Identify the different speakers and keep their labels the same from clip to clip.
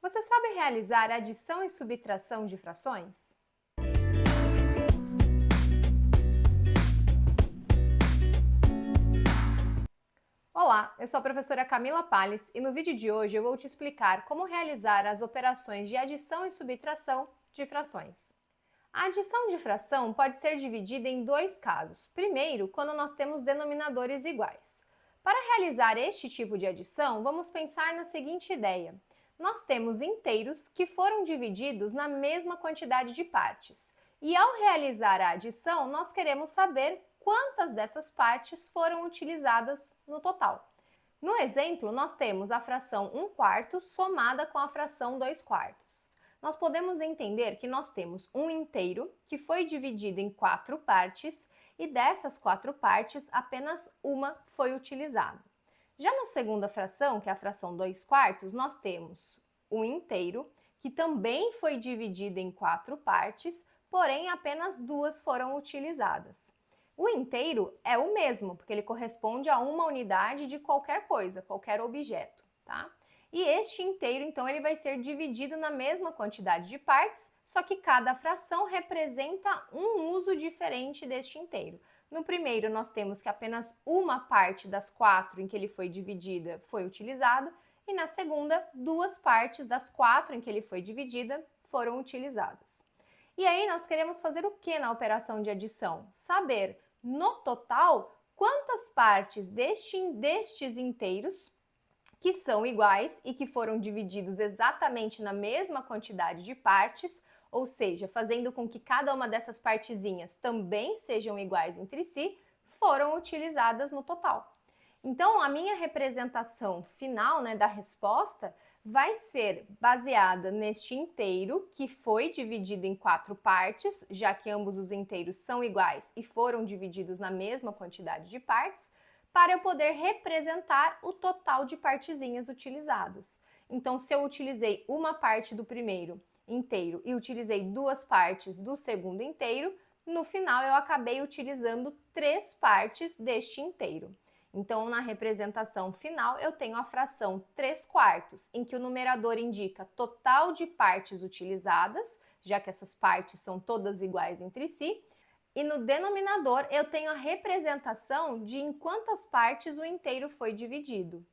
Speaker 1: Você sabe realizar adição e subtração de frações? Olá, eu sou a professora Camila Palles e no vídeo de hoje eu vou te explicar como realizar as operações de adição e subtração de frações. A adição de fração pode ser dividida em dois casos. Primeiro, quando nós temos denominadores iguais. Para realizar este tipo de adição, vamos pensar na seguinte ideia. Nós temos inteiros que foram divididos na mesma quantidade de partes. E ao realizar a adição, nós queremos saber quantas dessas partes foram utilizadas no total. No exemplo, nós temos a fração 1/4 somada com a fração 2/4. Nós podemos entender que nós temos um inteiro que foi dividido em 4 partes e dessas 4 partes apenas uma foi utilizada. Já na segunda fração, que é a fração 2/4, nós temos um inteiro que também foi dividido em 4 partes, porém apenas 2 foram utilizadas. O inteiro é o mesmo, porque ele corresponde a uma unidade de qualquer coisa, qualquer objeto, tá? E este inteiro, então, ele vai ser dividido na mesma quantidade de partes, só que cada fração representa um uso diferente deste inteiro. No primeiro, nós temos que apenas uma parte das 4 em que ele foi dividida foi utilizado, e na segunda, 2 partes das 4 em que ele foi dividida foram utilizadas. E aí nós queremos fazer o que na operação de adição? Saber, no total, quantas partes destes inteiros que são iguais e que foram divididos exatamente na mesma quantidade de partes, ou seja, fazendo com que cada uma dessas partezinhas também sejam iguais entre si, foram utilizadas no total. Então, a minha representação final, da resposta vai ser baseada neste inteiro que foi dividido em 4 partes, já que ambos os inteiros são iguais e foram divididos na mesma quantidade de partes, para eu poder representar o total de partezinhas utilizadas. Então, se eu utilizei uma parte do primeiro inteiro e utilizei 2 partes do segundo inteiro, no final eu acabei utilizando 3 partes deste inteiro. Então, na representação final, eu tenho a fração 3/4, em que o numerador indica total de partes utilizadas, já que essas partes são todas iguais entre si, e no denominador eu tenho a representação de em quantas partes o inteiro foi dividido.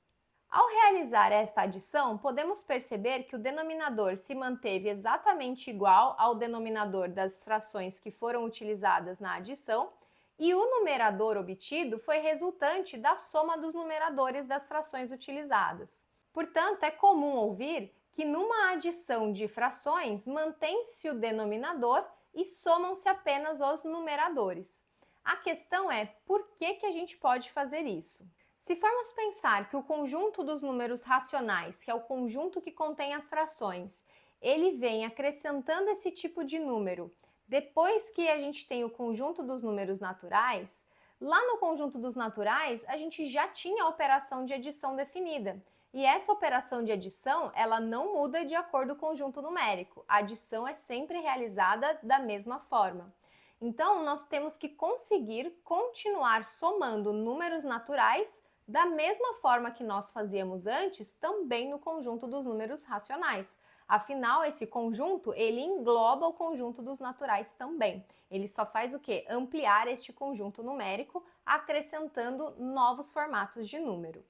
Speaker 1: Ao realizar esta adição, podemos perceber que o denominador se manteve exatamente igual ao denominador das frações que foram utilizadas na adição, e o numerador obtido foi resultante da soma dos numeradores das frações utilizadas. Portanto, é comum ouvir que numa adição de frações mantém-se o denominador e somam-se apenas os numeradores. A questão é por que a gente pode fazer isso? Se formos pensar que o conjunto dos números racionais, que é o conjunto que contém as frações, ele vem acrescentando esse tipo de número depois que a gente tem o conjunto dos números naturais, lá no conjunto dos naturais a gente já tinha a operação de adição definida. E essa operação de adição, ela não muda de acordo com o conjunto numérico. A adição é sempre realizada da mesma forma. Então, nós temos que conseguir continuar somando números naturais da mesma forma que nós fazíamos antes, também no conjunto dos números racionais. Afinal, esse conjunto, ele engloba o conjunto dos naturais também. Ele só faz o quê? Ampliar este conjunto numérico, acrescentando novos formatos de número.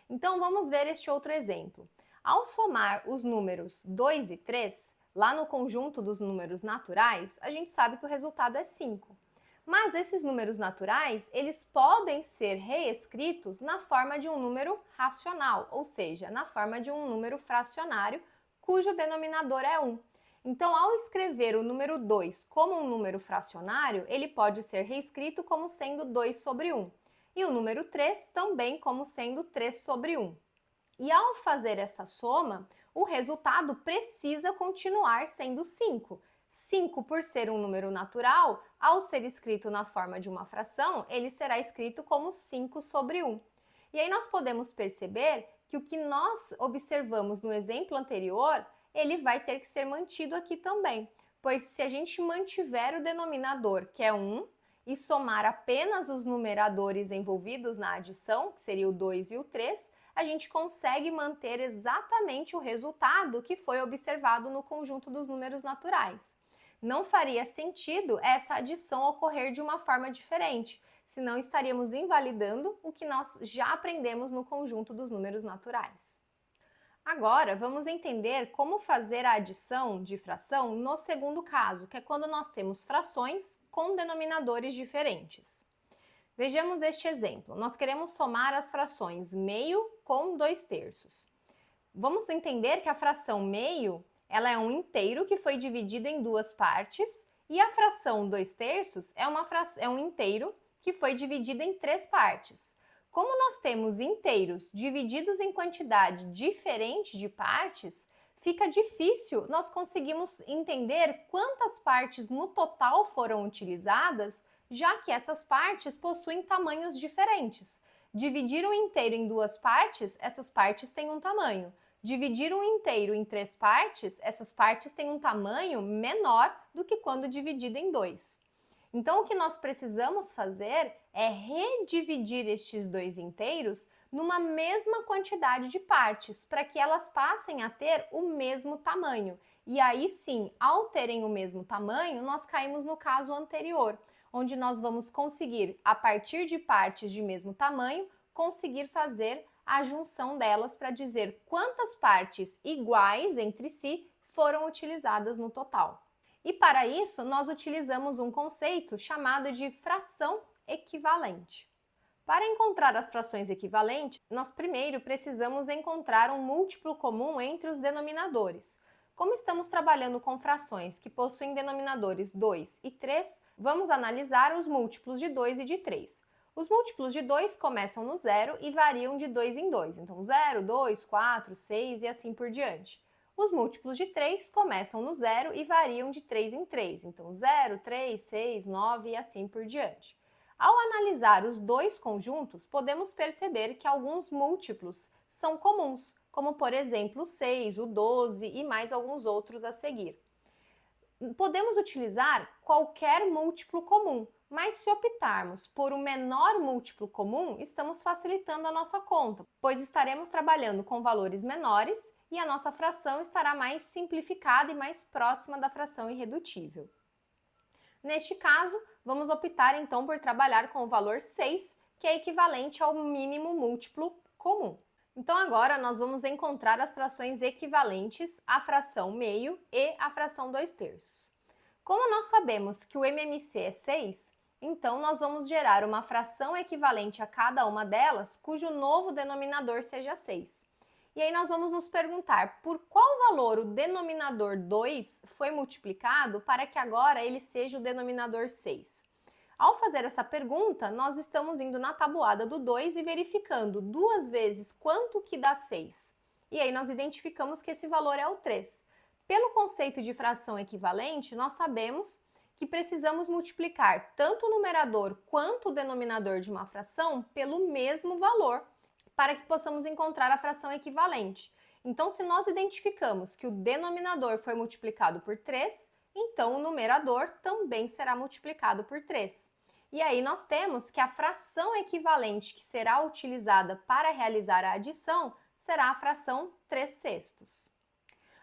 Speaker 1: Então, vamos ver este outro exemplo. Ao somar os números 2 e 3, lá no conjunto dos números naturais, a gente sabe que o resultado é 5. Mas esses números naturais, eles podem ser reescritos na forma de um número racional, ou seja, na forma de um número fracionário, cujo denominador é 1. Então, ao escrever o número 2 como um número fracionário, ele pode ser reescrito como sendo 2 sobre 1. E o número 3 também como sendo 3 sobre 1. E ao fazer essa soma, o resultado precisa continuar sendo 5. 5, por ser um número natural, ao ser escrito na forma de uma fração, ele será escrito como 5 sobre 1. E aí nós podemos perceber que o que nós observamos no exemplo anterior, ele vai ter que ser mantido aqui também, pois se a gente mantiver o denominador, que é 1, e somar apenas os numeradores envolvidos na adição, que seria o 2 e o 3, a gente consegue manter exatamente o resultado que foi observado no conjunto dos números naturais. Não faria sentido essa adição ocorrer de uma forma diferente, senão estaríamos invalidando o que nós já aprendemos no conjunto dos números naturais. Agora, vamos entender como fazer a adição de fração no segundo caso, que é quando nós temos frações com denominadores diferentes. Vejamos este exemplo. Nós queremos somar as frações meio com 2/3. Vamos entender que a fração meio ela é um inteiro que foi dividido em duas partes e a fração 2/3 é um inteiro que foi dividido em três partes. Como nós temos inteiros divididos em quantidade diferente de partes, fica difícil nós conseguirmos entender quantas partes no total foram utilizadas, já que essas partes possuem tamanhos diferentes. Dividir um inteiro em duas partes, essas partes têm um tamanho. Dividir um inteiro em três partes, essas partes têm um tamanho menor do que quando dividido em dois. Então, o que nós precisamos fazer é redividir estes dois inteiros numa mesma quantidade de partes, para que elas passem a ter o mesmo tamanho. E aí sim, ao terem o mesmo tamanho, nós caímos no caso anterior, onde nós vamos conseguir, a partir de partes de mesmo tamanho, conseguir fazer a junção delas para dizer quantas partes iguais entre si foram utilizadas no total. E para isso, nós utilizamos um conceito chamado de fração equivalente. Para encontrar as frações equivalentes, nós primeiro precisamos encontrar um múltiplo comum entre os denominadores. Como estamos trabalhando com frações que possuem denominadores 2 e 3, vamos analisar os múltiplos de 2 e de 3. Os múltiplos de 2 começam no 0 e variam de 2 em 2, então 0, 2, 4, 6 e assim por diante. Os múltiplos de 3 começam no 0 e variam de 3 em 3, então 0, 3, 6, 9 e assim por diante. Ao analisar os dois conjuntos, podemos perceber que alguns múltiplos são comuns, como por exemplo o 6, o 12 e mais alguns outros a seguir. Podemos utilizar qualquer múltiplo comum, mas se optarmos por um menor múltiplo comum, estamos facilitando a nossa conta, pois estaremos trabalhando com valores menores e a nossa fração estará mais simplificada e mais próxima da fração irredutível. Neste caso, vamos optar então por trabalhar com o valor 6, que é equivalente ao mínimo múltiplo comum. Então agora nós vamos encontrar as frações equivalentes à fração meio e à fração 2/3. Como nós sabemos que o MMC é 6, então nós vamos gerar uma fração equivalente a cada uma delas, cujo novo denominador seja 6. E aí nós vamos nos perguntar por qual valor o denominador 2 foi multiplicado para que agora ele seja o denominador 6. Ao fazer essa pergunta, nós estamos indo na tabuada do 2 e verificando 2 vezes quanto que dá 6. E aí nós identificamos que esse valor é o 3. Pelo conceito de fração equivalente, nós sabemos que precisamos multiplicar tanto o numerador quanto o denominador de uma fração pelo mesmo valor, para que possamos encontrar a fração equivalente. Então, se nós identificamos que o denominador foi multiplicado por 3, então o numerador também será multiplicado por 3. E aí nós temos que a fração equivalente que será utilizada para realizar a adição será a fração 3/6.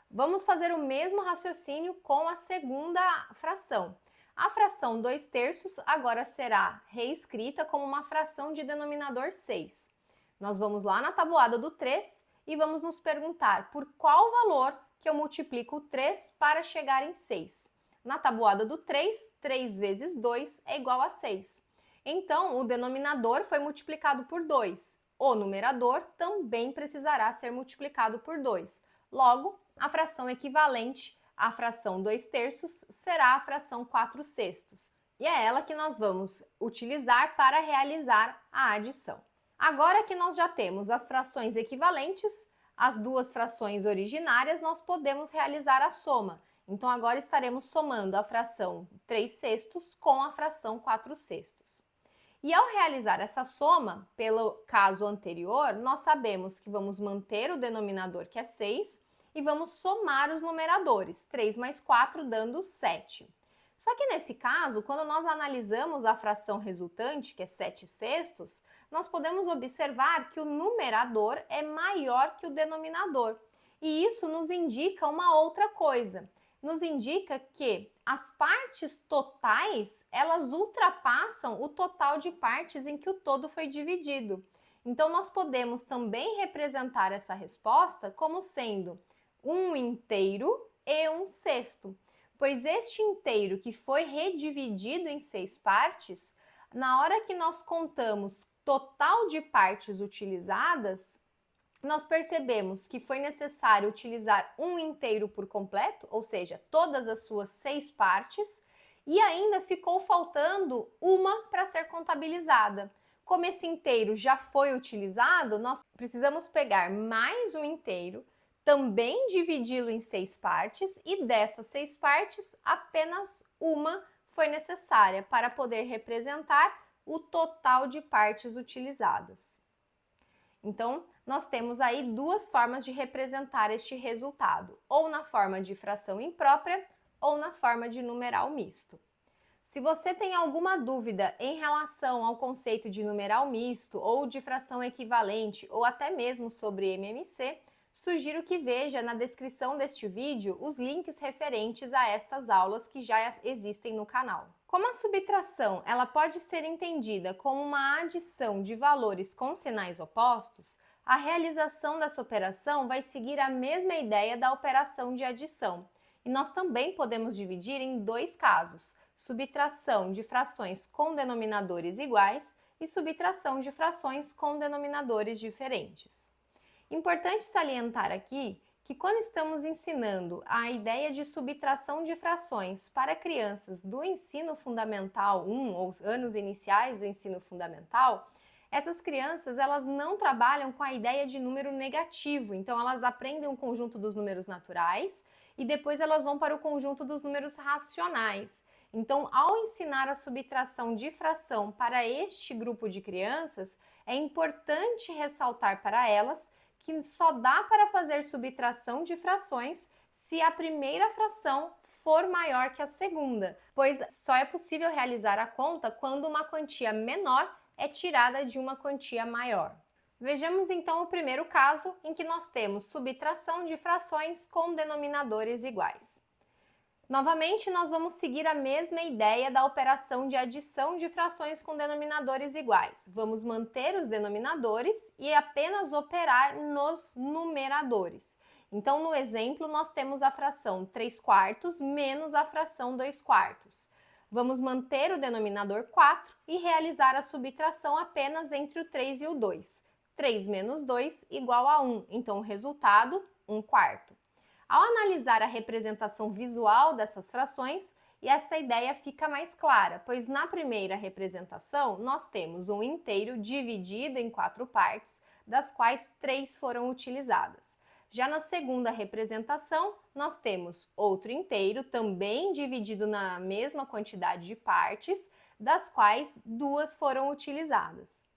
Speaker 1: Vamos fazer o mesmo raciocínio com a segunda fração. A fração 2/3 agora será reescrita como uma fração de denominador 6. Nós vamos lá na tabuada do 3 e vamos nos perguntar por qual valor que eu multiplico o 3 para chegar em 6. Na tabuada do 3, 3 vezes 2 é igual a 6. Então, o denominador foi multiplicado por 2. O numerador também precisará ser multiplicado por 2. Logo, a fração equivalente à fração 2/3 será a fração 4/6. E é ela que nós vamos utilizar para realizar a adição. Agora que nós já temos as frações equivalentes, as duas frações originárias, nós podemos realizar a soma. Então, agora estaremos somando a fração 3/6 com a fração 4/6. E ao realizar essa soma, pelo caso anterior, nós sabemos que vamos manter o denominador, que é 6, e vamos somar os numeradores, 3 mais 4 dando 7. Só que nesse caso, quando nós analisamos a fração resultante, que é 7/6, nós podemos observar que o numerador é maior que o denominador. E isso nos indica uma outra coisa. Nos indica que as partes totais, elas ultrapassam o total de partes em que o todo foi dividido. Então, nós podemos também representar essa resposta como sendo um inteiro e um sexto, pois este inteiro que foi redividido em 6 partes, na hora que nós contamos total de partes utilizadas, nós percebemos que foi necessário utilizar um inteiro por completo, ou seja, todas as suas 6 partes, e ainda ficou faltando uma para ser contabilizada. Como esse inteiro já foi utilizado, nós precisamos pegar mais um inteiro, também dividi-lo em 6 partes, e dessas 6 partes, apenas uma foi necessária para poder representar o total de partes utilizadas. Então, nós temos aí duas formas de representar este resultado, ou na forma de fração imprópria ou na forma de numeral misto. Se você tem alguma dúvida em relação ao conceito de numeral misto ou de fração equivalente ou até mesmo sobre MMC, sugiro que veja na descrição deste vídeo os links referentes a estas aulas que já existem no canal. Como a subtração ela pode ser entendida como uma adição de valores com sinais opostos, a realização dessa operação vai seguir a mesma ideia da operação de adição. E nós também podemos dividir em dois casos: subtração de frações com denominadores iguais e subtração de frações com denominadores diferentes. Importante salientar aqui que quando estamos ensinando a ideia de subtração de frações para crianças do ensino fundamental 1 ou anos iniciais do ensino fundamental, essas crianças elas não trabalham com a ideia de número negativo, então elas aprendem o conjunto dos números naturais e depois elas vão para o conjunto dos números racionais. Então, ao ensinar a subtração de fração para este grupo de crianças, é importante ressaltar para elas que só dá para fazer subtração de frações se a primeira fração for maior que a segunda, pois só é possível realizar a conta quando uma quantia menor é tirada de uma quantia maior. Vejamos então o primeiro caso em que nós temos subtração de frações com denominadores iguais. Novamente, nós vamos seguir a mesma ideia da operação de adição de frações com denominadores iguais. Vamos manter os denominadores e apenas operar nos numeradores. Então, no exemplo, nós temos a fração 3/4 menos a fração 2/4. Vamos manter o denominador 4 e realizar a subtração apenas entre o 3 e o 2. 3 menos 2 igual a 1, então o resultado, 1/4. Ao analisar a representação visual dessas frações, essa ideia fica mais clara, pois na primeira representação nós temos um inteiro dividido em 4 partes, das quais 3 foram utilizadas. Já na segunda representação, nós temos outro inteiro, também dividido na mesma quantidade de partes, das quais 2 foram utilizadas.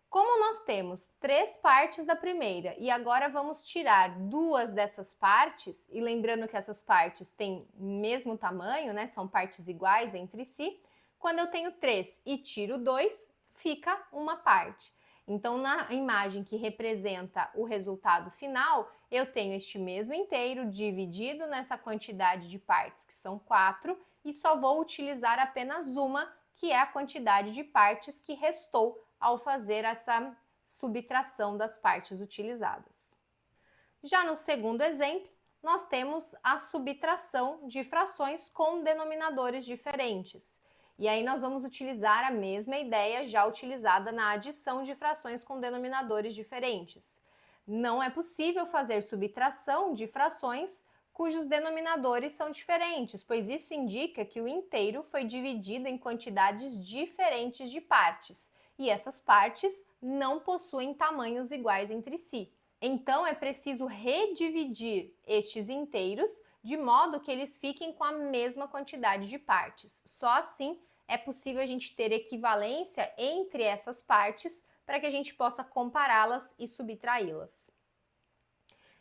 Speaker 1: Como nós temos 3 partes da primeira e agora vamos tirar 2 dessas partes, e lembrando que essas partes têm o mesmo tamanho, né, são partes iguais entre si, quando eu tenho 3 e tiro 2, fica uma parte. Então, na imagem que representa o resultado final, eu tenho este mesmo inteiro dividido nessa quantidade de partes, que são 4, e só vou utilizar apenas uma, que é a quantidade de partes que restou ao fazer essa subtração das partes utilizadas. Já no segundo exemplo, nós temos a subtração de frações com denominadores diferentes. E aí nós vamos utilizar a mesma ideia já utilizada na adição de frações com denominadores diferentes. Não é possível fazer subtração de frações cujos denominadores são diferentes, pois isso indica que o inteiro foi dividido em quantidades diferentes de partes, e essas partes não possuem tamanhos iguais entre si. Então, é preciso redividir estes inteiros de modo que eles fiquem com a mesma quantidade de partes. Só assim é possível a gente ter equivalência entre essas partes para que a gente possa compará-las e subtraí-las.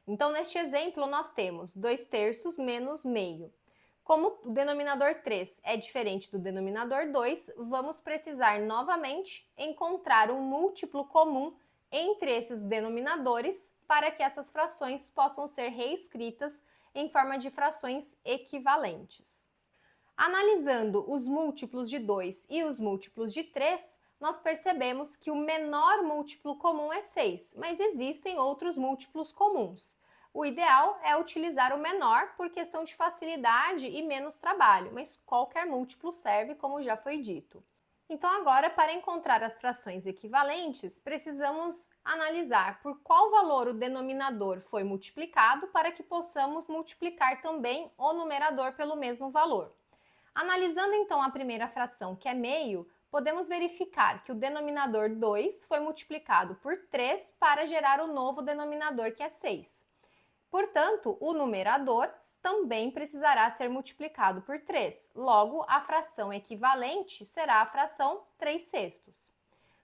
Speaker 1: Então, neste exemplo, nós temos 2/3 menos meio. Como o denominador 3 é diferente do denominador 2, vamos precisar novamente encontrar um múltiplo comum entre esses denominadores para que essas frações possam ser reescritas em forma de frações equivalentes. Analisando os múltiplos de 2 e os múltiplos de 3, nós percebemos que o menor múltiplo comum é 6, mas existem outros múltiplos comuns. O ideal é utilizar o menor por questão de facilidade e menos trabalho, mas qualquer múltiplo serve, como já foi dito. Então agora, para encontrar as frações equivalentes, precisamos analisar por qual valor o denominador foi multiplicado para que possamos multiplicar também o numerador pelo mesmo valor. Analisando então a primeira fração, que é meio, podemos verificar que o denominador 2 foi multiplicado por 3 para gerar o novo denominador, que é 6. Portanto, o numerador também precisará ser multiplicado por 3. Logo, a fração equivalente será a fração 3/6.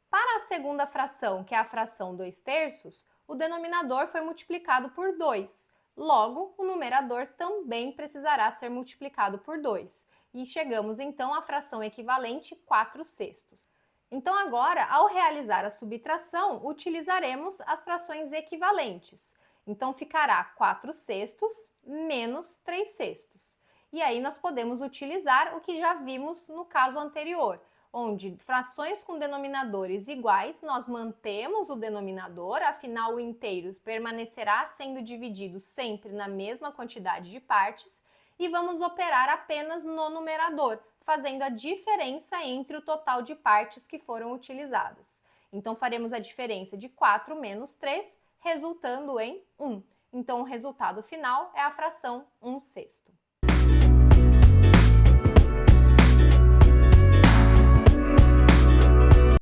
Speaker 1: Para a segunda fração, que é a fração 2/3, o denominador foi multiplicado por 2. Logo, o numerador também precisará ser multiplicado por 2. E chegamos então à fração equivalente 4/6. Então agora, ao realizar a subtração, utilizaremos as frações equivalentes. Então ficará 4/6 menos 3/6. E aí nós podemos utilizar o que já vimos no caso anterior, onde frações com denominadores iguais, nós mantemos o denominador, afinal o inteiro permanecerá sendo dividido sempre na mesma quantidade de partes, e vamos operar apenas no numerador, fazendo a diferença entre o total de partes que foram utilizadas. Então faremos a diferença de 4 menos 3, resultando em 1. Então o resultado final é a fração 1/6.